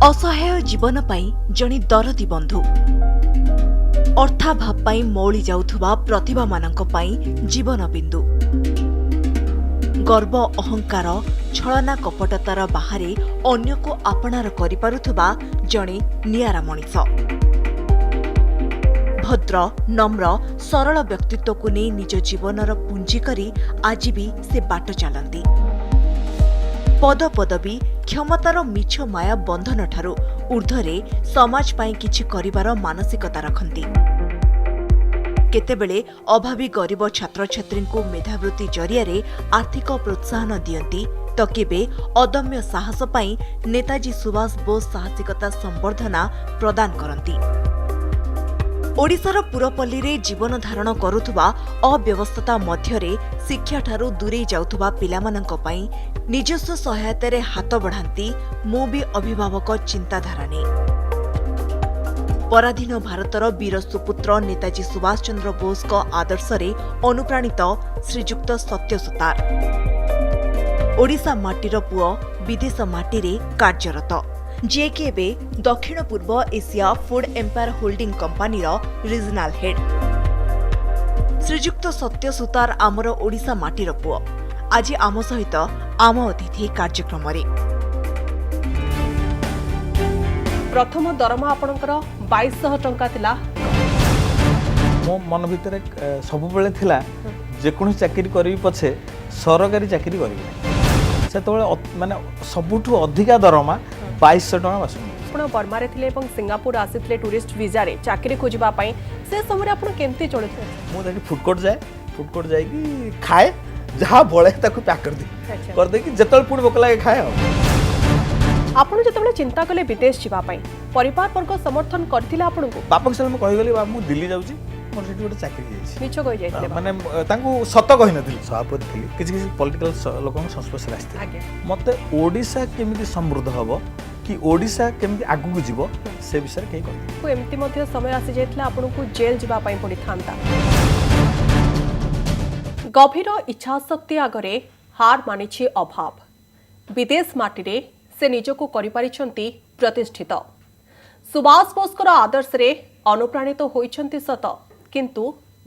असहाय जीवन पाई जणी दरदी बंधु अर्थाभाव पाई मौली जाउथुबा प्रतिभा मानंक पाई जीवन बिंदु गर्व अहंकार छलना कपटतार बाहरे अन्य को आपणार करिपारुथुबा जणे नियारा मनिष भद्र नम्र सरल व्यक्तित्व को नहीं निज जीवनर पुंजी करी आज भी से बाट चलती पद पदवी क्षमतार मिछ माया बंधन ठारू ऊर्ध्वरे समाज पाई किछि करिबार मानसिकता रखती केतेबेले अभावी गरीब छात्र छात्री को मेधावृत्ति जरिया आर्थिक प्रोत्साहन दियंती तो केबे अदम्य साहस पाई नेताजी सुभाष बोस साहसिकता संवर्धना प्रदान करती ओडिशार पुरपल्ली रे जीवन धारण करुथुबा अव्यवस्था मध्यरे शिक्षा ठारू दूरे जाउथुबा पिलामानंक पई निजस्व सहायतारे हाथ बढ़ांती मु भी अभिभावक चिंताधारा ने पराधीन भारतर वीर सुपुत्र नेताजी सुभाष चंद्र बोस को आदर्श रे अनुप्राणित श्रीजुक्त सत्य सुतार ओडिशा माटीर पुओ विदेश माटी रे कार्यरत जेके एबे दक्षिण पूर्व Asia food empire holding company regional head श्रीजुक्त सत्य सुतार आमर ओडिशा माटीर पुओ आज आम सहित आम अतिथि कार्यक्रम रे प्रथम दरमा आपणकर 2200 टंका थिला मो मन भितर सब बेले थिला जेकोनी चाकरी करी पछे सरकारी चाकरी करी से माने सबुठु अधिका दरमा 2200 टका बासुनी आपण बर्मा रे थिले एवं सिंगापुर आसीथिले टूरिस्ट वीजा रे चाकरी खोजबा पई से समय आपण केमती चलथे मु देखि फूड कोर्ट जाए कि खाए जहाँ बळे ताकू पैक कर दे कि जतल पुड भोक लागे खाए आपण जतबेले चिंता कले विदेश जीवा पई परिवार वर्ग समर्थन करथिला आपण को बापक से कहि गली बा मु दिल्ली जाउची मोर सेठी गोटे चाकरी जाइछि मिछ कहि जाइथिले माने तांकू सत कहि नथिली सभापति थिली किछि पॉलिटिकल लोकन संस्पर्श रास्ते आगे मते ओडिसा केमिति समृद्ध हबो कि ओडिसा केमिति आगु को जीवो से विषय कहि कहू को एमती मध्ये समय आसी जाइथिला आपण को जेल जीवा पई पड़ी थांता गभीर इच्छा शक्ति आगरे हार मानिछि अभाव विदेश माटी रे से निजको करि पारिछंती प्रतिष्ठित सुभाष बोसकर आदर्श रे अनुप्राणित होइछंती सत किंतु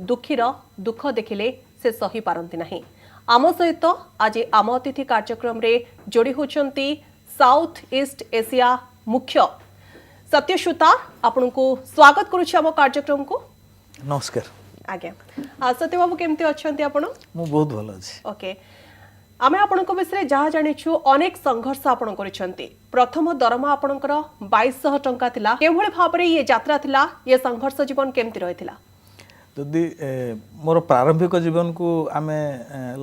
दुखीर दुख देखिले से सही पारंती नहीं आम सहित आज आम अतिथि कार्यक्रम रे जोड़ी होचंती साउथ ईस्ट एशिया मुख्य सत्यशुता आपन को स्वागत करूछि आम कार्यक्रम को नमस्कार आज्ञा सत्य बाबू केमती अछंती आपण मु बहुत भलो अछि ओके आमे आपनक विषय जहाँ जानिछु अनेक संघर्ष आपण करिसंती प्रथम दरमा आपनकर 2200 टंका थिला केभळे भाबरे ये यात्रा थिला ये संघर्ष जीवन केमती रहिथिला जदि मोर प्रारंभिक जीवन को आमे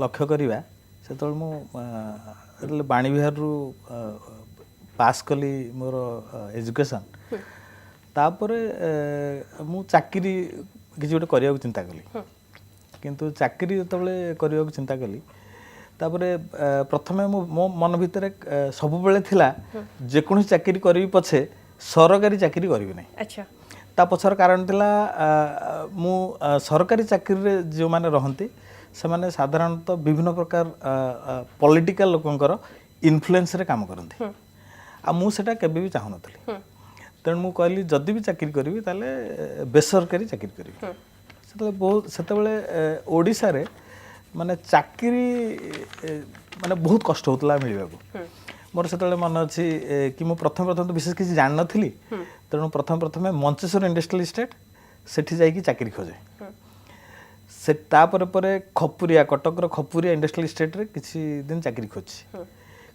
लक्ष्य करिवा सेतल मु बाणी विहार रु पास कली मोर एजुकेशन तापरे मु चाकरी किछि गोटे करिया चिंता कली किंतु चाकरी जतबेले करिया चिंता कली तापरे प्रथमे मो मन भितर सब बेले थिला जेकोनी चाकरी करी पछे सरकारी चाकरी करिवे नै अच्छा ता पछर कारण थिला मु सरकारी चाकरी रे जो माने रहंती से माने साधारणतः विभिन्न प्रकार पॉलिटिकल लोकंकर इन्फ्लुएंस रे काम करंती आ मु सेटा केबे भी चाहु नथली तेणु मु कहली जदि भी चाकरी करिवि ताले बेसरकारी चाकरी करिवि सेतले बहुत सेतबेले ओडिसा रे माने चाकरी माने बहुत कष्ट होतला मिलबा को मोर सेतले मन अछि कि मु प्रथम तो विशेष किछि जान नथिली तेणु प्रथम मंचेश्वर इंडस्ट्रियल एस्टेट सेठी जाई कि चाकरी खोजे से तापर परे खपुरिया कटक रो खपुरिया इंडस्ट्रियल एस्टेट रे किछि दिन चाकरी खोजि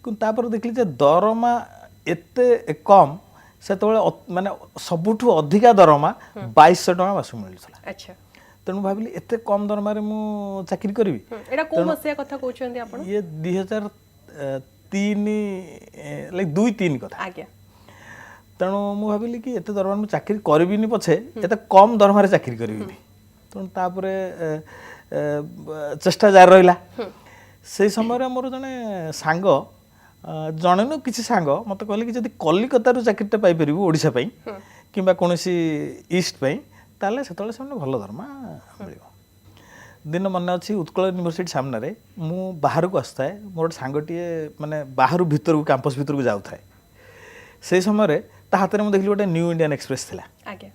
किंतु तापर देखली जे दरमा एते कम सेतबेले माने सबुठु अधिका दरमा 2200 टका मासु मिलथला अच्छा तेणु भाविली एते कम दरमा रे मु चाकरी करबी एटा को मसिया कथा कहउछन्ती आपण ये 2003 लाइक 2-3 कथा आज्ञा तेणु मु भाविली कि एते दरमा मु चाकरी करबिनी पछे एते कम दरमा रे चाकरी करबिनी तेणु तापरे चेष्टा जारी रहिला से समय रे मोर जने सांग जने न किछि सांग मते कहले कि जदि कलिकता रु चाकरीटा पाई परिबो ओडिसा पई किबा कोनोसी ईस्ट पई ताले सेतले से भल दरमा मिलिबो दिन मन अच्छी उत्कल यूनिवर्सिटी सामने मु बाहर को आसता है मोर सांगटीए माने बाहर भीतर को कैंपस भीतर को जाऊ थाए से समय ता हाथ में देखली गोटे न्यू इंडियन एक्सप्रेस थिला आगे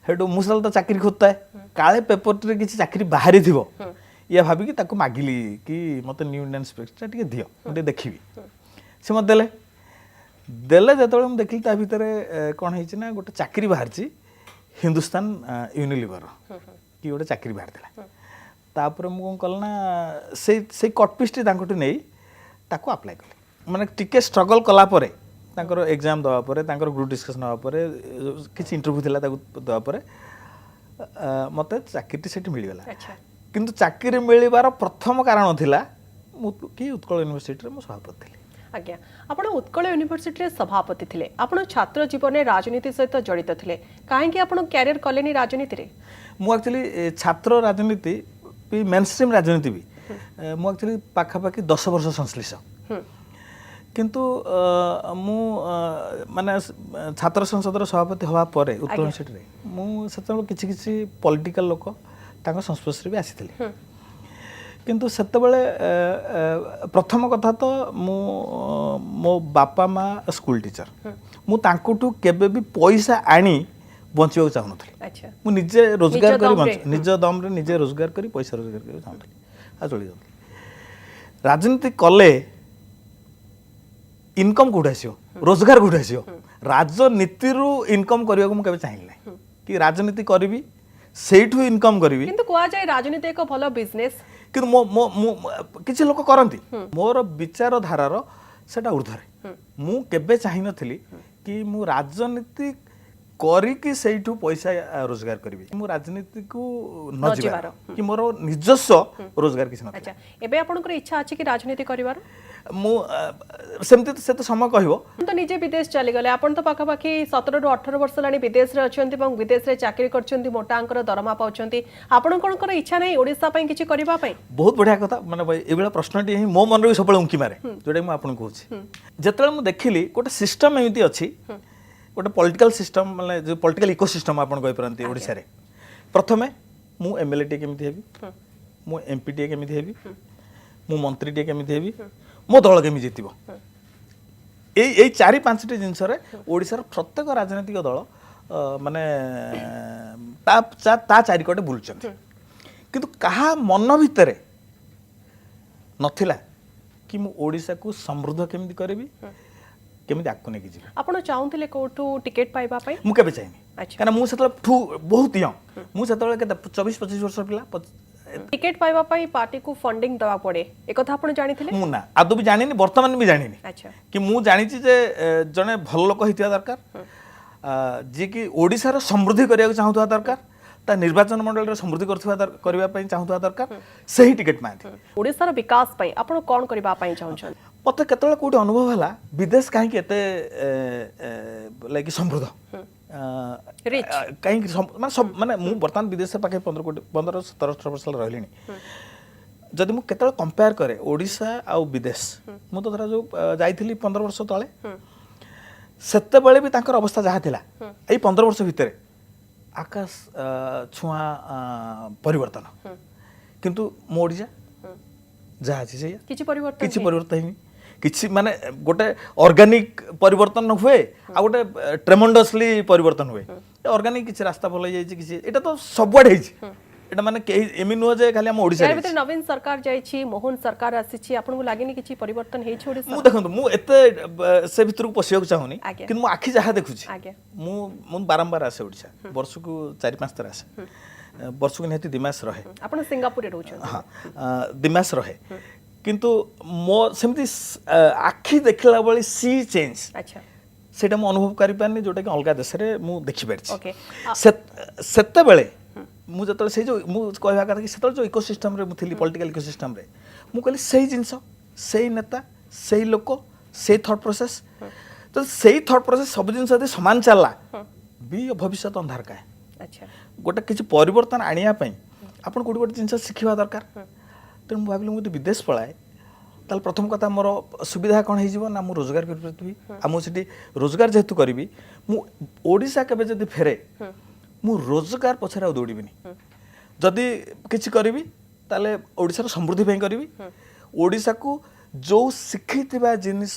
हेटू मुसल तो चाकरी खोजता है काले पेपर रे किसी चाकरी बाहरी थिबो या भाबिकी ताको मागिली कि मते न्यू इंडियन एक्सप्रेस टिके दियो मते देखिबी से मत देले देले जेतबे हम देखली ता भीतर कोन हेछि ना गोटे चाकरी बाहरची हिंदुस्तान यूनिलीवर कि गोटे चाकरी बाहर थिला तापर मु कोन कलना से कटपिस्टी तांकोटू नै ताको अप्लाई कले माने टिके स्ट्रगल कला परे तांकर एग्जाम दवा परे तांकर ग्रुप डिस्कशन हवा परे किछि इंटरव्यू थिला ताको दवा परे मते चाकरी सेठी मिली गला अच्छा किंतु चाकरी मिलिबार प्रथम कारण थिला कि उत्कल यूनिवर्सिटी रे मु सभापति थिली आज्ञा आपण उत्कल यूनिवर्सिटी रे सभापति थिले आपण छात्र जीवन में राजनीति सहित जड़ित थिले काहे कि आपण कैरियर कलेनी राजनीति रे मु एक्चुअली छात्र राजनीति भी मेन स्ट्रीम राजनीति भी मु एक्चुअली पाखा पाखी 10 वर्ष संश्लिष्ट किंतु मु माने छात्र संसद सभापति हवा परे उत्कल यूनिवर्सिटी रे मु सेतबे किछि किछि पॉलिटिकल लोक तांको संस्पर्श रे भी आसीथिले किंतु सेतबेले प्रथम कथा तो मो बापा माँ स्कूल टीचर मु तांकोटू केबे भी पैसा आनी बंचिବାକୁ चाहूनथली अच्छा मु निजे रोजगार करी निज दम रे निजे रोजगार करी पैसा रोजगार करी चाहूनथली आ चली जाउथली राजनीति कले इनकम कोठा आसियो रोजगार कोठा आसियो राजनीति रु इनकम करिया को मु केबे चाहिल नै कि राजनीति करबी सेठू इनकम करबी किंतु कुआ जाय राजनीति एक भलो बिजनेस कि किसी लोक करती मोर विचार धारार सेटा ऊर्धरे मु केबे चाहि नथिली कि मु राजनीति करिकी सेठू पैसा रोजगार करिवि मु राजनीति को न जिबार कि मोर निजस्व रोजगार किछ न अच्छा एबे आपनकर इच्छा अछि कि राजनीति करिवार मु सेमते से तो समय कहबो तो निजे विदेश चली गले आपण तो पाखा पाखी 17 रु 18 वर्ष लानी विदेश रे अछंती এবং विदेश रे चाकरी करछंती मोटा अंकर दरमा पाउछंती आपण कोनकर इच्छा नै ओडिसा पई किछि करिबा पई बहुत बढ़िया कथा माने भाई एबेला प्रश्नटी ही मो मन रे सबल उंकी मारे जोडे मु आपन कहूछि जेतले मु देखिली गोटे सिस्टम एमिति अछि गोटे पॉलिटिकल सिस्टम माने जो पॉलिटिकल इकोसिस्टम आपन कहि परंती ओडिसा रे प्रथमे मु एमएलए केमिति हेबी मु एमपी केमिति हेबी मु मंत्री केमिति हेबी मो दल केमी जीतबो ए 4-5 जिनस रे ओडिसार प्रत्येक राजनीतिक दल माने ता चारिकटे बुलुचंती किंतु कहा मन भितरे नथिला कि मु ओडिसा को समृद्ध केमिति करबी केमिति आकु ने कि आपण चाहूथिले कोठू टिकट पाइबा पई मु केबे चाहिनी अच्छा काना मु सेतले बहुत यंग मु सेतले के 24-25 वर्ष पिला टिकट पाइबा पई पार्टी को फंडिंग दवा पड़े एक कथा आपण जानिथिले मु ना आदो भी जानिनी वर्तमान भी जानिनी अच्छा कि मु जानिछि जे जने भल लोक हितिया दरकार जे कि ओडिसा रो समृद्धि करिया चाहूथवा दरकार ता निर्वाचन मंडल रे समृद्धि करबा पई चाहूथवा दरकार सही टिकट माथि ओडिसा रो विकास पई आपण कोन करबा पई चाहछन मते केतले कोठी अनुभव हला विदेश काहे के एते लाइक समृद्ध कहीं माने सब माने मु वर्तमान विदेश से पाके 15-17 वर्ष रहलिनी जदि मु केतले कंपेयर करे ओडिसा आ विदेश मु तो धरा जो जाइथिली 15 वर्ष तळे सेते बेले भी तांकर अवस्था जहा थिला एई 15 वर्ष भितरे आकाश छुआ परिवर्तन किंतु मो ओडिसा जहा अछि से किछि परिवर्तन किछि माने गोटे ऑर्गेनिक परिवर्तन हुए आ गोटे ट्रेमेंडसली परिवर्तन हुए ऑर्गेनिक किछि रास्ता भल जाई किछि एटा तो सबवाड हेछि एटा माने एमि नुह जे खाली हम ओडिसा रे नवीन सरकार जाईछि मोहन सरकार आसीछि आपन को लागेनी किछि परिवर्तन हेछि ओडिसा मु देखंतु मु एते से भितर को पसिया चाहूनी कि मु आखि जहा देखुछि मु बारंबार आसे ओडिसा वर्ष को 4-5 तरह आसे वर्ष को नेति दिमास रहे आपन सिंगापुर रे रहउछ हां दिमास रहे किंतु मो सेमती आखि देखला बळी सी चेंज अच्छा सेटा मु अनुभव करि पानी जोटा कि अलगा देश रे मु देखि परछि ओके सेते बेले मु जतले से जो मु कहबा कथा कि सेतले जो इकोसिस्टम रे मु थिली पॉलिटिकल इकोसिस्टम रे मु कहली सही जिंस सही नेता सही लोक सही थॉट प्रोसेस तो सही थॉट प्रोसेस सब जिंस यदि समान चलला भी भविष्य अंधार का अच्छा गोटे किछि परिवर्तन आनिया पई आपण कोडी गोटे जिंस सिखिबा दरकार तेणु भाविली मुझे विदेश पलाए ताल प्रथम कथा मोर सुविधा कौन हो ना मु रोजगार करी आ मुझे रोजगार जेहेतु करी मु ओडिशा केबे जदि फेरे मु रोजगार पछरे दौड़बी जदि किसी करी ताले ओडिशार समृद्धि ପାଇଁ କରିବି ओडिशाକୁ जो शिखिଥିବା जिनिस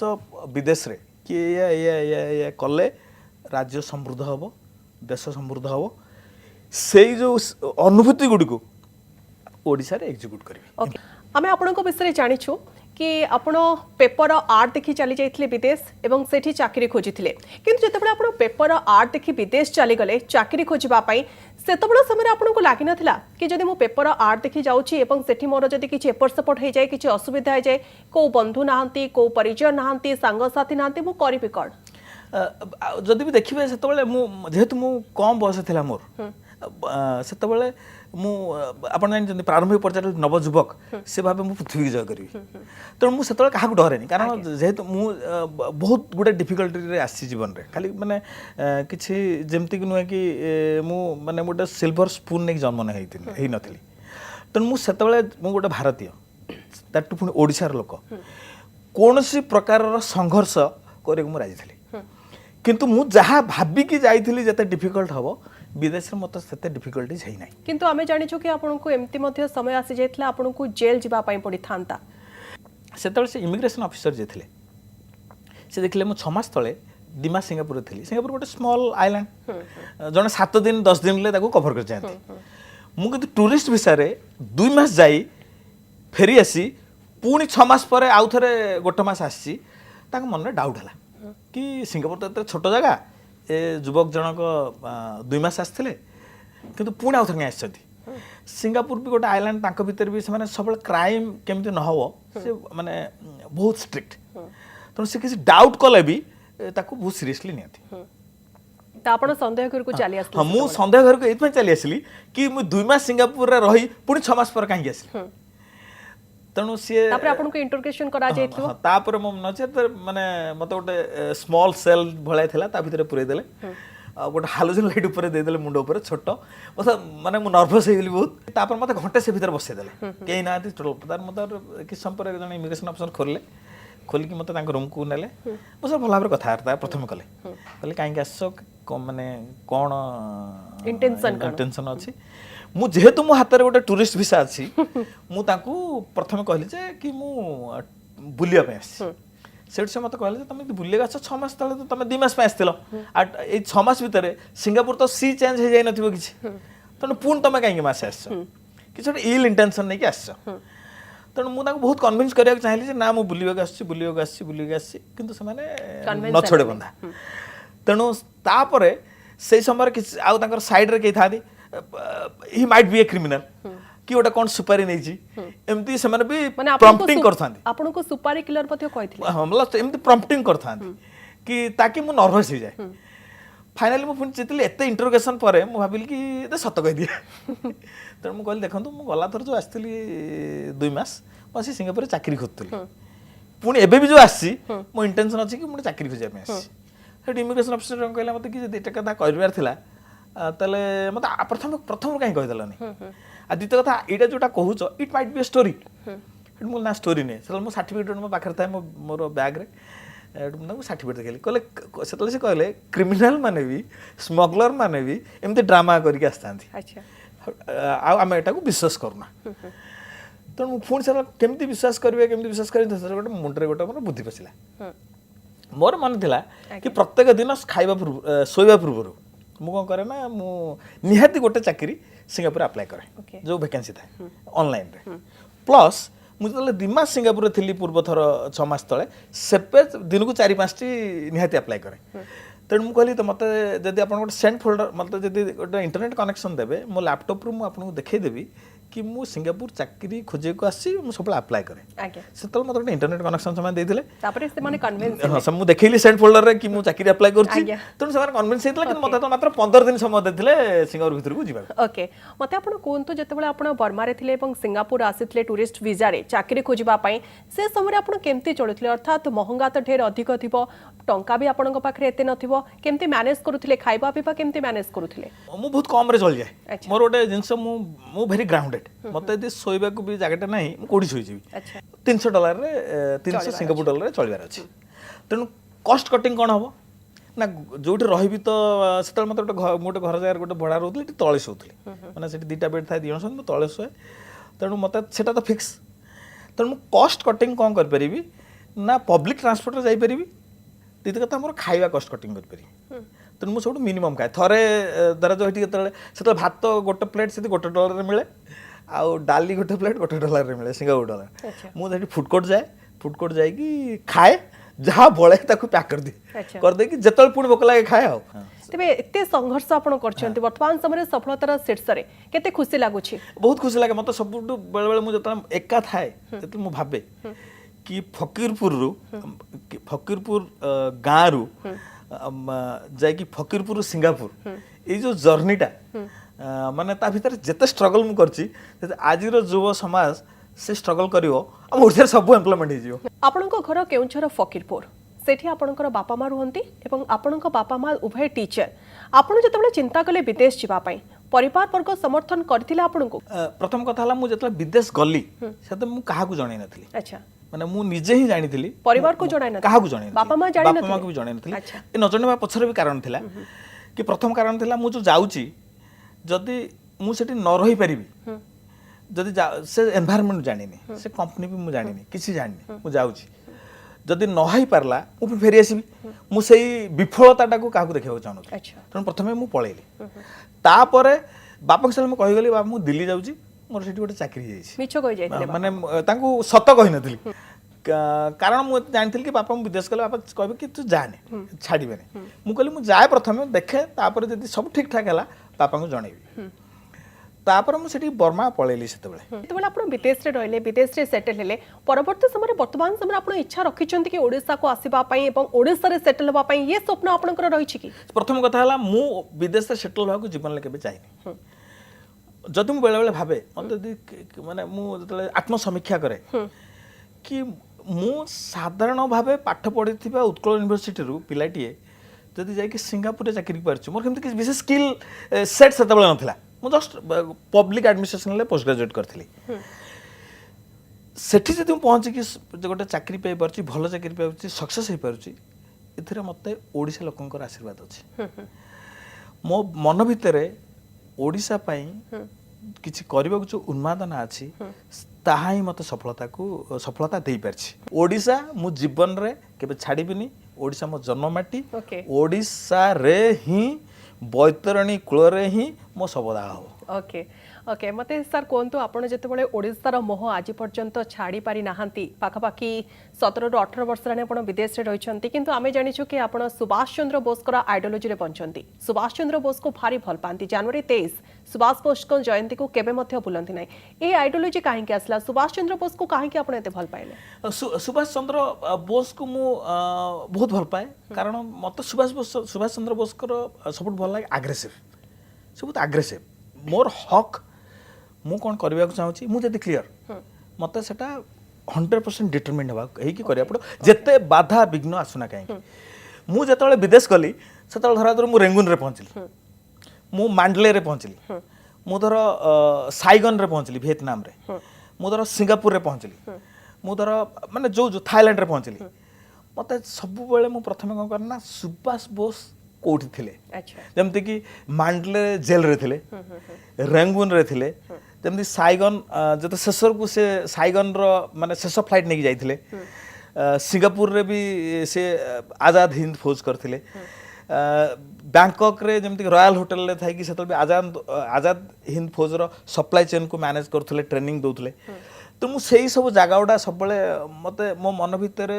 विदेश रे कि या कले राज्य समृद्ध हबो देश समृद्ध हबो से जो अनुभूति गुडी को ओडिशा रे एग्जीक्यूट करबी। ओके आमे आपनको विषय जानिछु कि आपण पेपर आर्ट देखि चली जाइथिले विदेश एवं सेठी चाकरी खोजिथिले किंतु जेतेबेले आपण पेपर आर्ट देखि विदेश चली गले चाकरी खोजिबा पई सेतबेले समय आपनको लागि नथिला कि जदि मो पेपर आर्ट देखि जाउची एवं सेठी मोर जदि किछि एपट सपोर्ट हे जाय किछि असुविधा हे जाय को बंधु नाहंती को परिचय नाहंती संग साथी नाहंती मो करिबि कोन जदि भी देखिबे सेतबेले मु जेहेतु मु कम बयस थिला मोर सेतबेले मु आपण जानते प्रारंभिक पर्यायर नवजुवक से भाव मु पृथ्वी जय करी तेणु मुझे क्या डरेनि कारण जेहेतु मु बहुत गुड़े डिफिकल्टी आसी जीवन रे खाली माने किछि जेमती कि नुहे कि मु माने गोटे सिल्वर स्पून नहीं जन्म नहीं नथिली तेणु मु सेतबेले मु गोटे भारतीय दैट पुणी ओडिशार लोक कौनसी प्रकार संघर्ष करे मु राजी थी किंतु मु जहाँ भाबिकी जाइथिली जते डिफिकल्ट हबो विदेश में मत से डिफिकल्टीज है ना किंतु आमे जानिछु कि आपनको एमती मध्य समय आसी जाइतला आपनको जेल जिबा पई पड़ी थांता सेतबेले से इमिग्रेशन ऑफिसर जे थिले से देखले मु 6 मास तळे दिमा सिंगापुर थिली सिंगापुर गोटे स्मॉल आइलैंड जने 7 दिन 10 दिन ले ताको कवर कर जाते मु किंतु टूरिस्ट वीसा रे 2 मास जाई फेरी आसी पुणी 6 मास परे आउ थरे गोटे मास आसी ताको मन रे डाउट हला कि सिंगापुर तो छोट जगह ए युवक जनक 2 मास आसथिले किंतु पुणी आउ थरे आछथि सिंगापुर भी गोटे आइलैंड तांको भीतर भी से माने सबल क्राइम केमति न हो से माने बहुत स्ट्रिक्ट तो से किसी डाउट कले भी ताको बहुत सीरियसली नियति ता आपण संदेह घर को चली आसले हम संदेह घर को एथमे चली आसली कि मु 2 मास सिंगापुर रे रही पुणी 6 मास पर काहे आसली तणु सी तापर आपण को इंटरोगेशन करा जाइथलो तापर मो नचे माने मते गोटे स्मॉल सेल भळे थिला ता भीतर पुरै देले गोटे हालोजन लाइट ऊपर दे देले मुंड ऊपर छोट माने मु नर्वस हे गेली बहुत तापर मते घंटे से भीतर बसे देले केही ना टोटल तार मते कि संपर्क जने इमिग्रेशन ऑफिसर खोल कि मते तांक रूम को नेले मो सब भला भाबरे कथा वार्ता प्रथम कले काहे आसो माने कोन इंटेंशन अछि मु जेहेतु मो हाथ रे गोटे टूरिस्ट वीसा अछि मु तांकू प्रथम कहली जे कि मु बुलिया पे आसी सेठ से मत कहले तुम बुलिया आस 6 मास तले तो तुम 2 मास पे आस्तिलो आ ए 6 मास भीतर सिंगापुर तो सी चेंज हे जाय नथिबो किछि तने पुन तुम काहे मास आस किछि इल इंटेंशन नै कि आस तने मु तांकू बहुत कन्विंस करिया चाहली जे ना मु बुलिया आसी किंतु से माने न छोड़े बंदा तनु तापरे से समय किछि आउ तांकर साइड रे के थादी he might be a criminal कि ओटा कोन सुपारी नै छी एमती से माने भी प्रॉम्प्टिंग करथांती आपन को सुपारी किलर पथियो कहिथिले हमला एमती प्रॉम्प्टिंग करथांती कि ताकि मु नर्वस हो जाए फाइनली मु पुन चितली एते इंटरोगेशन परे मु भाबिल कि ए सत कहि दिए त मु कहली देखंतु मु गला थर जो आस्तिली 2 मास बसी सिंगापुर चाकरी खोतली पुनी एबे भी जो आसी मो इंटेंशन अछि कि मु चाकरी खोजिया में आसी हेड इमिग्रेशन ऑफिसर कहला मते कि एटा कथा करबार थिला तले मत प्रथम कहीं कहीदेलानी आ द्वितीय कथा एटा जोटा कहूच it might be a story मु ना स्टोरी नै से मो सर्टिफिकेट मो पाखर था मोर बैग रे मु सर्टिफिकेट देखली कहले से कहले क्रिमिनल माने भी स्मगलर माने भी एमते ड्रामा करके आस्तांती अच्छा आ हम एटा को विश्वास करना तो मु फोन से केमती विश्वास करबे केमती विश्वास करी गोटे मुंडरे गोटे मोर बुद्धि पसिला मोर मन थिला कि प्रत्येक दिन खाइबा सोइबा पूर्व मु कौन करे ना मु निहाती गोटे चाकरी सिंगापुर अप्लाई करे जो वैकेंसी था ऑनलाइन रे प्लस मुझे दिमाग सिंगापुर थी पूर्व थर 6 मास तले सेपे दिन को 4-5 टी निहाती अप्लाई करे तेणु मुझे कहली तो मत जब आप सेंड फोल्डर मतलब जब गोटे इंटरनेट कनेक्शन देवे मो लैपटॉप रू आपको देखदेवी कि मु सिंगापुर चाकरी खोजे को आसी मु सब अप्लाई करे सेतल मत गोटे इंटरनेट कनेक्शन समय देथिले तापर से माने कन्विंस हां सब मु देखैली सेंड फोल्डर रे कि मु चाकरी अप्लाई करछि तनु समय कन्विंस हेतला कि मते तो मात्र 15 दिन समय देथिले सिंगापुर भीतर को जीवा ओके मते आपण कोनतो जते बेले आपण बर्मा रे थिले एवं सिंगापुर आसीथिले टूरिस्ट वीजा रे चाकरी खोजिबा पई से समय आपण केमती चलुथिले अर्थात महंगा तो ढेर अधिक थिबो टंका भी आपण पाखरे एते नथिबो केमती मैनेज करूथिले खाइबा पीबा केमती मैनेज करूथिले मु बहुत कम रे चल जाय मोर ओटे जिंस मु वेरी ग्राउंडेड मत यदि शोबा को भी जगटा ना कोड़ी शोई $300 रे 300 सिंगापुर डॉलर रे चलबार अछि तेनु कॉस्ट कटिंग कोन हबो ନା ଯୋଉଠି ରହିବି ତ ସେତେବେଳେ ମୋତେ ଗୋଟେ ଘର ଜାଗାରେ ଗୋଟେ ଭଡ଼ା ରହୁଥିଲି ଏଠି ତଳେ ଶୋଉଥିଲି ମାନେ ସେଠି 2ଟା ବେଡ୍ ଥାଏ 2 ଜଣ ଶୁଅନ୍ତି ମୁଁ ତଳେ ଶୁଏ ତେଣୁ ମୋତେ ସେଟା ତ ଫିକ୍ସ ତେଣୁ ମୁଁ କଷ୍ଟ କଟିଂ କ'ଣ କରିପାରିବି ନା ପବ୍ଲିକ୍ ଟ୍ରାନ୍ସପୋର୍ଟରେ ଯାଇପାରିବି ଦ୍ୱିତୀୟ କଥା ମୋର ଖାଇବା କଷ୍ଟ କଟିଂ କରିପାରିବି ତେଣୁ ମୁଁ ସବୁଠୁ ମିନିମମ୍ ଖାଏ ଥରେ ଧରାଯାଉ ଏଠି ସେତେବେଳେ ଭାତ ଗୋଟେ ପ୍ଲେଟ୍ ସେଠି $1 ମିଳେ ଆଉ ଡାଲି ଗୋଟେ ପ୍ଲେଟ୍ $1 ମିଳେ $1 ମୁଁ ସେଠି ଫୁଡ୍ କୋର୍ଟ ଯାଇକି ଖାଏ ଯାହା ବଳେ ତାକୁ ପ୍ୟାକ୍ କରିଦେଇକି ଯେତେବେଳେ ପୁଣି ଭୋକ ଲାଗେ ଖାଏ ଆଉ ତେବେ ଏତେ ସଂଘର୍ଷ ଆପଣ କରିଛନ୍ତି ବର୍ତ୍ତମାନ ସମୟରେ ସଫଳତାର ଶୀର୍ଷରେ କେତେ ଖୁସି ଲାଗୁଛି ବହୁତ ଖୁସି ଲାଗେ ମୋତେ ସବୁଠୁ ବେଳେବେଳେ ମୁଁ ଯେତେବେଳେ ଏକା ଥାଏ ଯେତେବେଳେ ମୁଁ ଭାବେ କି ଫକୀରପୁର ଗାଁରୁ ଯାଇକି ଫକୀରପୁର ସିଙ୍ଗାପୁର ଏଇ ଯୋଉ ଜର୍ଣ୍ଣିଟା ମାନେ ତା ଭିତରେ ଯେତେ ଷ୍ଟ୍ରଗଲ ମୁଁ କରିଛି ଆଜିର ଯୁବ ସମାଜ ସେ ଷ୍ଟ୍ରଗଲ କରିବ ଆମ ଓଡ଼ିଶାରେ ସବୁ ଏମ୍ପ୍ଲୟମେଣ୍ଟ ହେଇଯିବ ଆପଣଙ୍କ ଘର କେଉଁଝର ଫକୀରପୁର ସେଠି ଆପଣଙ୍କର ବାପା ମା ରୁହନ୍ତି ଏବଂ ଆପଣଙ୍କ ବାପା ମା ଉଭୟ ଟିଚର ଆପଣ ଯେତେବେଳେ ଚିନ୍ତା କଲେ ବିଦେଶ ଯିବା ପାଇଁ ପରିବାର ବର୍ଗ ସମର୍ଥନ କରିଥିଲେ ଆପଣଙ୍କୁ ପ୍ରଥମ କଥା ହେଲା ମୁଁ ଯେତେବେଳେ ବିଦେଶ ଗଲି ସେତେବେଳେ ମୁଁ କାହାକୁ ଜଣେଇ ନଥିଲି ଆଚ୍ଛା ମାନେ ମୁଁ ନିଜେ ହିଁ ଜାଣିଥିଲି ପରିବାରକୁ ଜଣାଇ ନଥିଲେ କାହାକୁ ଜଣେଇ ବାପା ମା ଜାଣି ନଥିଲେ ବାପା ମାଙ୍କୁ ବି ଜଣେଇ ନଥିଲି ଏ ନ ଜଣେଇବା ପଛରେ ବି କାରଣ ଥିଲା କି ପ୍ରଥମ କାରଣ ଥିଲା ମୁଁ ଯୋଉ ଯାଉଛି ଯଦି ମୁଁ ସେଠି ନ ରହିପାରିବି ଯଦି ସେ ଏନଭାୟରନମେଣ୍ଟ ଜାଣିନି ସେ କମ୍ପାନୀ ବି ମୁଁ ଜାଣିନି କିଛି ଜାଣିନି ମୁଁ ଯାଉଛି ଯଦି ନ ହେଇପାରିଲା ମୁଁ ବି ଫେରି ଆସିବି ମୁଁ ସେଇ ବିଫଳତାଟାକୁ କାହାକୁ ଦେଖିବାକୁ ଚାହୁଁନଥିଲି ତେଣୁ ପ୍ରଥମେ ମୁଁ ପଳେଇଲି ତାପରେ ବାପାଙ୍କ ସାଙ୍ଗରେ ମୁଁ କହିଗଲି ବାପା ମୁଁ ଦିଲ୍ଲୀ ଯାଉଛି ମୋର ସେଠି ଗୋଟେ ଚାକିରି ହେଇଯାଇଛି ମିଛ କହିଯାଇଥିଲେ ମାନେ ତାଙ୍କୁ ସତ କହିନଥିଲି କାରଣ ମୁଁ ଜାଣିଥିଲି କି ବାପା ମୁଁ ବିଦେଶ ଗଲେ ବାପା କହିବେ କି ତୁ ଯାଆନି ଛାଡ଼ିବେନି ମୁଁ କହିଲି ମୁଁ ଯାଏ ପ୍ରଥମେ ଦେଖେ ତାପରେ ଯଦି ସବୁ ଠିକ୍ ଠାକ୍ ହେଲା ବାପାଙ୍କୁ ଜଣେଇବି ତାପରେ ମୁଁ ସେଠି ବର୍ମା ପଳେଇଲି ଯେତେବେଳେ ଆପଣ ବିଦେଶରେ ରହିଲେ ବିଦେଶରେ ସେଟେଲ ହେଲେ ପରବର୍ତ୍ତୀ ସମୟରେ ବର୍ତ୍ତମାନ ସମୟରେ ଆପଣ ଇଚ୍ଛା ରଖିଛନ୍ତି କି ଓଡ଼ିଶାକୁ ଆସିବା ପାଇଁ ଏବଂ ଓଡ଼ିଶାରେ ସେଟେଲ ହେବା ପାଇଁ ଏ ସ୍ୱପ୍ନ ଆପଣଙ୍କର ରହିଛି କି ପ୍ରଥମ କଥା ହେଲା ମୁଁ ବିଦେଶରେ ସେଟେଲ ହେବାକୁ ଜୀବନରେ କେବେ ଚାହିଁନି ଯଦି ମୁଁ ବେଳେବେଳେ ଭାବେ ମୋତେ ଯଦି ମାନେ ମୁଁ ଯେତେବେଳେ ଆତ୍ମସମୀକ୍ଷା କରେ କି ମୁଁ ସାଧାରଣ ଭାବେ ପାଠ ପଢ଼ିଥିବା ଉତ୍କଳ ୟୁନିଭର୍ସିଟିରୁ ପିଲାଟିଏ ଯଦି ଯାଇକି ସିଙ୍ଗାପୁରରେ ଚାକିରି କରିଛି ମୋର କେମିତି କିଛି ବିଶେଷ ସ୍କିଲ୍ ସେଟ୍ ସେତେବେଳେ ନଥିଲା ମୁଁ ଜଷ୍ଟ ପବ୍ଲିକ୍ ଆଡମିନିଷ୍ଟ୍ରେସନରେ ପୋଷ୍ଟ ଗ୍ରାଜୁଏଟ୍ କରିଥିଲି ସେଠି ଯଦି ମୁଁ ପହଞ୍ଚିକି ଗୋଟେ ଚାକିରି ପାଇପାରୁଛି ଭଲ ଚାକିରି ପାଇପାରୁଛି ସକ୍ସେସ୍ ହେଇପାରୁଛି ଏଥିରେ ମୋତେ ଓଡ଼ିଶା ଲୋକଙ୍କର ଆଶୀର୍ବାଦ ଅଛି ମୋ ମନ ଭିତରେ ଓଡ଼ିଶା ପାଇଁ କିଛି କରିବାକୁ ଯେଉଁ ଉନ୍ମାଦନା ଅଛି ତାହା ହିଁ ମୋତେ ସଫଳତା ଦେଇପାରିଛି ଓଡ଼ିଶା ମୁଁ ଜୀବନରେ କେବେ ଛାଡ଼ିବିନି ଓଡ଼ିଶା ମୋ ଜନ୍ମମାଟି ଓଡ଼ିଶାରେ ହିଁ ବୈତରଣୀ କୂଳରେ ହିଁ ମୋ ଶବଦାହ ହେବ ओके ओके मते सर कहतु आपण जितेबाला ओडिशार मोह आज पर्यंत छाड़ी पारि नाहांती पाखापाखि 17 ରୁ 18 वर्ष हेलाणी आपण विदेश रे रहिछंती किंतु आमे जानिछु कि आपण सुभाष चंद्र बोस कर आइडियोलॉजी रे बंचंती सुभाष चंद्र बोस को भारी भल पांती जनवरी 23 सुभाष बोस को जयंती को केबे मध्य भूलंती नै ए आइडियोलॉजी काहे के आसला सुभाष चंद्र बोस को काहे के आपण एते भल पाइले सुभाष चंद्र बोस को मु बहुत भल पाए कारण मत सुभाष चंद्र बोस कर सब भल लागे एग्रेसिव सब एग्रेसिव मोर हक मु कौन करने चाहूँगी मुझे क्लीयर मत से 100% डिटरमिन होगा करिया पड़ो जिते बाधा विघ्न आसुना कहीं मुझे विदेश गली से धरा धर मुझे रेंगुन रे पहुँचली मु मांडले रे पहुँचली मु धर साइगन रे पहुँचली वियतनाम रे मु धर सिंगापुर रे पहुँचली मु धर माने जो थाईलैंड रे पहुँचली मत सब मु प्रथम कौन करना सुभाष बोस कोठी थिले जमती कि मांडले जेल रे थिले रेंगुन रे थिले जमती साइगन जते शेषर को से साइगन रो माने शेष फ्लाइट नेकी जाइथिले सिंगापुर रे भी से आजाद हिंद फौज करथिले बैंकॉक रे जमती रॉयल होटल ले थाई कि सेतल भी आजाद हिंद फौज रो सप्लाई चेन को मैनेज करथिले ट्रेनिंग दोथले तो मु सेही सब जगह गुडा सब मते मो मन भितर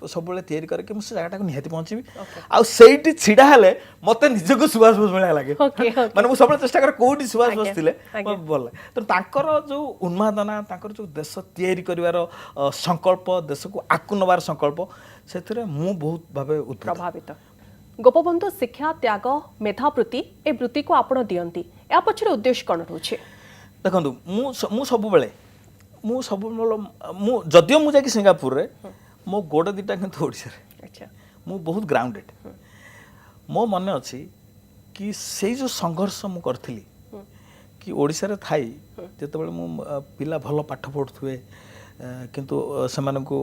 सब तैयारी करके मुझे जगह निहाती पहुँची आ सेठी छिड़ा हेले मते निजको सुभाष बोस मिला लागे माने मु सब चेष्टा कर कोठी सुभाष बोस थिले भल तो तांकर जो उन्मादना तांकर जो देश तैयारी करिवार संकल्प देश को आकु नबार संकल्प सेथरे मु बहुत भाबे प्रभावित गोपबंधु शिक्षा त्याग मेधावृत्ति ए वृत्ति को आपण दियंती या पछरे उद्देश्य कोन रहउछे देखंतु मु सब जदियो मु जाकि सिंगापुर रे मो गोड़ दीटा किंतु ओडिसा रे मु बहुत ग्राउंडेड मो मन अच्छी कि से जो संघर्ष मु करथिली कि ओडिसा रे थाई जेतेबेले मु पिला भल पाठ पढुथुवे किंतु सेमानकु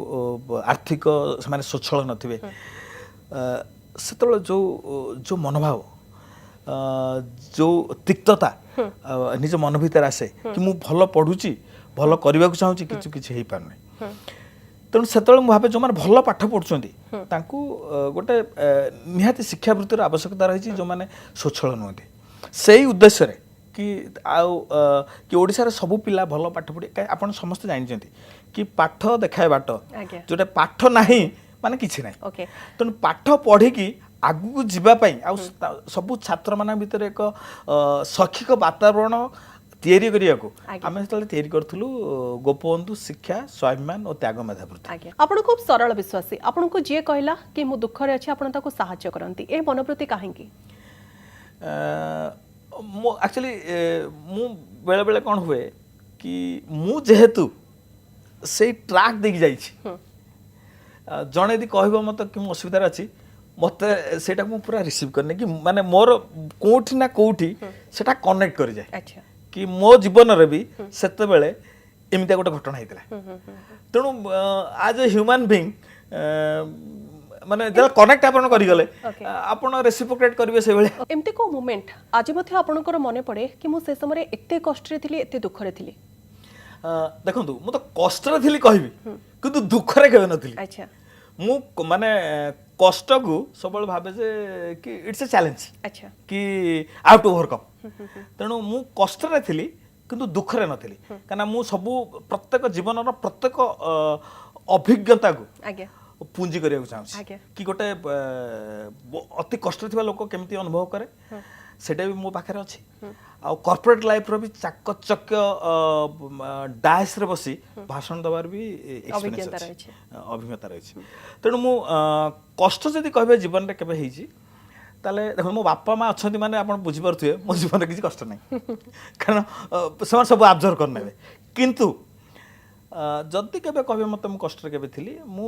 आर्थिक सेमाने सच्छल नथिबे ସେତେବେଳେ जो मनोभाव जो तिक्तता निज मन भीतर आसे कि मु भल पढ़ुची भल करने को चाहूँगी किछु किछि हेई पारनै तेणु सेतବେଳେ ମୁଁ ଭାବେ ଯେଉଁମାନେ ଭଲ ପାଠ ପଢ଼ୁଛନ୍ତି ତାଙ୍କୁ ଗୋଟେ ନିହାତି ଶିକ୍ଷାବୃତ୍ତିର ଆବଶ୍ୟକତା ରହିଛି ଯେଉଁମାନେ ସ୍ୱଚ୍ଛଳ ନୁହନ୍ତି ସେଇ ଉଦ୍ଦେଶ୍ୟରେ कि कि ओडिशार सबु पिला भल पाठ पढ़ी आपण समस्त जानते कि पाठ देखाए बाट जोटा पाठ नाही माने किछि नाही तेणु पाठ पढ़ी आगु जीवाई सबु छात्र मान भीतर एक शैक्षिक वातावरण तैयारी करिया को आमे तले तैयारी करथुलु गोपबंधु शिक्षा स्वाभिमान और त्याग मेधावृत्ति आपण खूब सरल विश्वासी आपण को जे कहला कि मु दुख रे अछि आपण ताको सहाय्य करंती ए मनोवृत्ति काहे की एक्चुअली मु बेले बेले कौन हुए कि मु जेहेतु से ट्रैक देख जाई जड़े यदि कह मत कि मु असुविधा अच्छी मत से पूरा रिसीव करने कि माने मोर कोठी ना कोठी सेटा कनेक्ट कर जाए कि मो जीवन रे भी सेते बेले एमिता गोटे घटना होता तेणु आज ए ह्यूमन बीइंग माने जल कनेक्ट आपण करि गले आपण रेसिप्रोकेट करिवे से बेले एमते को मोमेंट आज मथे आपणकर मने पड़े कि मु से समय एते कष्ट रे थिली एते दुख रे थिली देखंतु मु तो कष्ट रे थिली कहबी किंतु दुख रे केबे नथिली अच्छा मु माने कष्ट को सबल भाबे जे कि इट्स अ चैलेंज अच्छा कि हाउ टू ओवरकम तेणु मु कष्ट रे थिली किंतु दुख रे नथिली काना मु सबु प्रत्येक जीवन रो प्रत्येक अभिज्ञता को आगे पुंजी करिया चाहूँ कि गोटे अति कष्ट थिबा लोक केमती अनुभव करे सेटा भी मो पाखे अच्छी आ कॉर्पोरेट लाइफ रो भी चाकचक्य डायस रे बसी भाषण दबार भी अभिज्ञता रही तेणु मु कष्ट जदि कहबे जीवन रे केबे हेजी ताले देखो मो बापा माँ अच्छा माने आपण बुझी पारुथिबे मो जीवन रे किछि कष्ट नहीं कारण से सब ऑब्जर्व करने किंतु जदि केबे कहबे मत मु कष्ट केबे थिली मु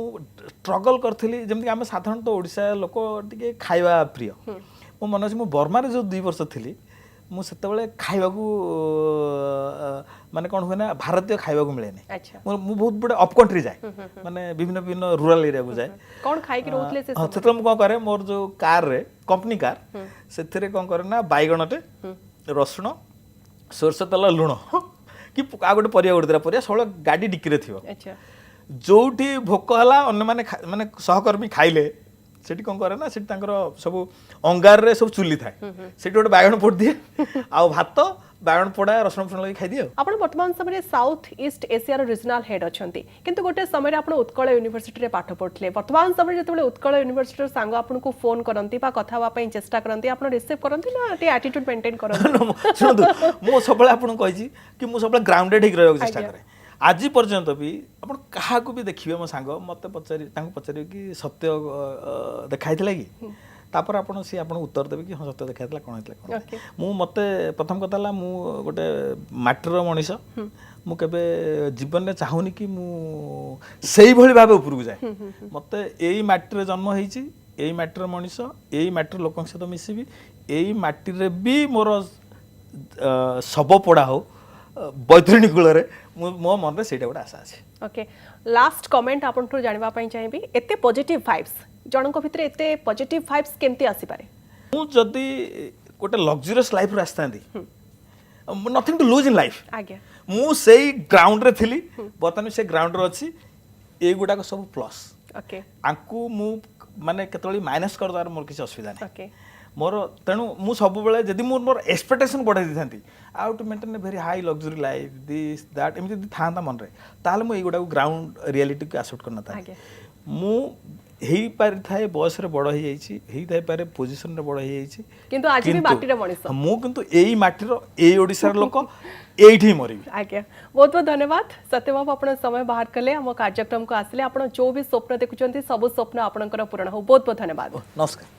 स्ट्रगल करथिली जेमति आमे साधारणतः ओडिसा लोक टिके खाइबा प्रिय मो मन अछि मु बर्मा रे जो 2 वर्ष थिली मु सेते बेले खाइबा को माने कोन होय ना भारतीय खाइबा को मिले नै मु बहुत बड़े अप कंट्री जाय माने विभिन्न विभिन्न रूरल एरिया को जाय कोन खाइ कि रहथले से सेते मु कोन करे मोर जो कार रे कंपनी कार सेथिरे कोन करे ना बाइगणटे रसुण सरस तेल लुण कि आ गोटे परिया गोटे परिया सब गाड़ी डिक्की थी जोठी भोक है अन्न माने सहकर्मी खाइले सेठी कौन करे ना सेठी सब अंगार रे सब चुली थाए सेठी गोटे बैगन पोड़ दिए आ भात बैगन पोड़ा रसुण फसुण लगे खाई दिए आपण वर्तमान समय south east Asia regional head अछंती किंतु गोटे समय आपण उत्कल यूनिवर्सिटी रे पाठ पढ़ले वर्तमान समय जतबे उत्कल यूनिवर्सिटी सांग आपण को फोन करंती बा कथा बा पई चेष्टा करंती आपण रिसीव करंती ना ते एटीट्यूड मेंटेन करंती सुनदु मो सबले आपण कहिजी कि मो सबले ग्राउंडेड हिक रहय चेष्टा करे आज पर्यंत भी आपण कहा को भी देखिबे मो सांग मते पचारि कि सत्य देखाइतला कि तापर आपण सी आपण उत्तर देबे कि हां सत्य देखाइतला कोन हेतला मु मते प्रथम कथा ला मु गोटे माटर मनीष मु केबे जीवन में चाहूनी कि मु सेही भली भाबे ऊपर को जाए मते एई माटी रे जन्म हेची एई माटी मनीष एई माटी लोकन सहित मिसिबी एई माटी रे भी मोर सब पड़ा हो बैतरणी कूल मो मन में सेटा गोटे आशा अच्छे ओके लास्ट कमेंट आपन ठो जानबा पई चाहिबी एते पॉजिटिव वाइब्स जनक भितर एते पॉजिटिव वाइब्स केमती आसी पारे मु जदी गोटे लग्जरियस लाइफ रे आस्तांदी nothing to lose in life आगे मु सेही ग्राउंड रे थिली बर्तमान से ग्राउंड रे अछि ए गुडा को सब प्लस ओके आंकु मु माने केतली माइनस कर दार मोर किछ असुविधा नै ओके मोर तेणु मु सब बेले जदि मोर एक्सपेक्टेशन बढ़ाई दी how to maintain a very high luxury life this that एमती था मन रे ताले मु एगुडा ग्राउंड रियलिटी को एक्सेप्ट करना था मु हेई पारि थाए बयस रे बड़ हे जाईची हेई थाए पारे पोजीशन रे बड़ हे जाईची किंतु आज भी माटी रे मनिस मु किंतु एई माटी रो एई ओडिसा रे लोक एठी मरिबी आज्ञा बहुत बहुत धन्यवाद सत्यबाबू आपण समय बाहर कले हम कार्यक्रम को आसले आपण जो भी स्वप्न देखुचंती सब स्वप्न आपणकर पूर्ण हो बहुत बहुत धन्यवाद नमस्कार।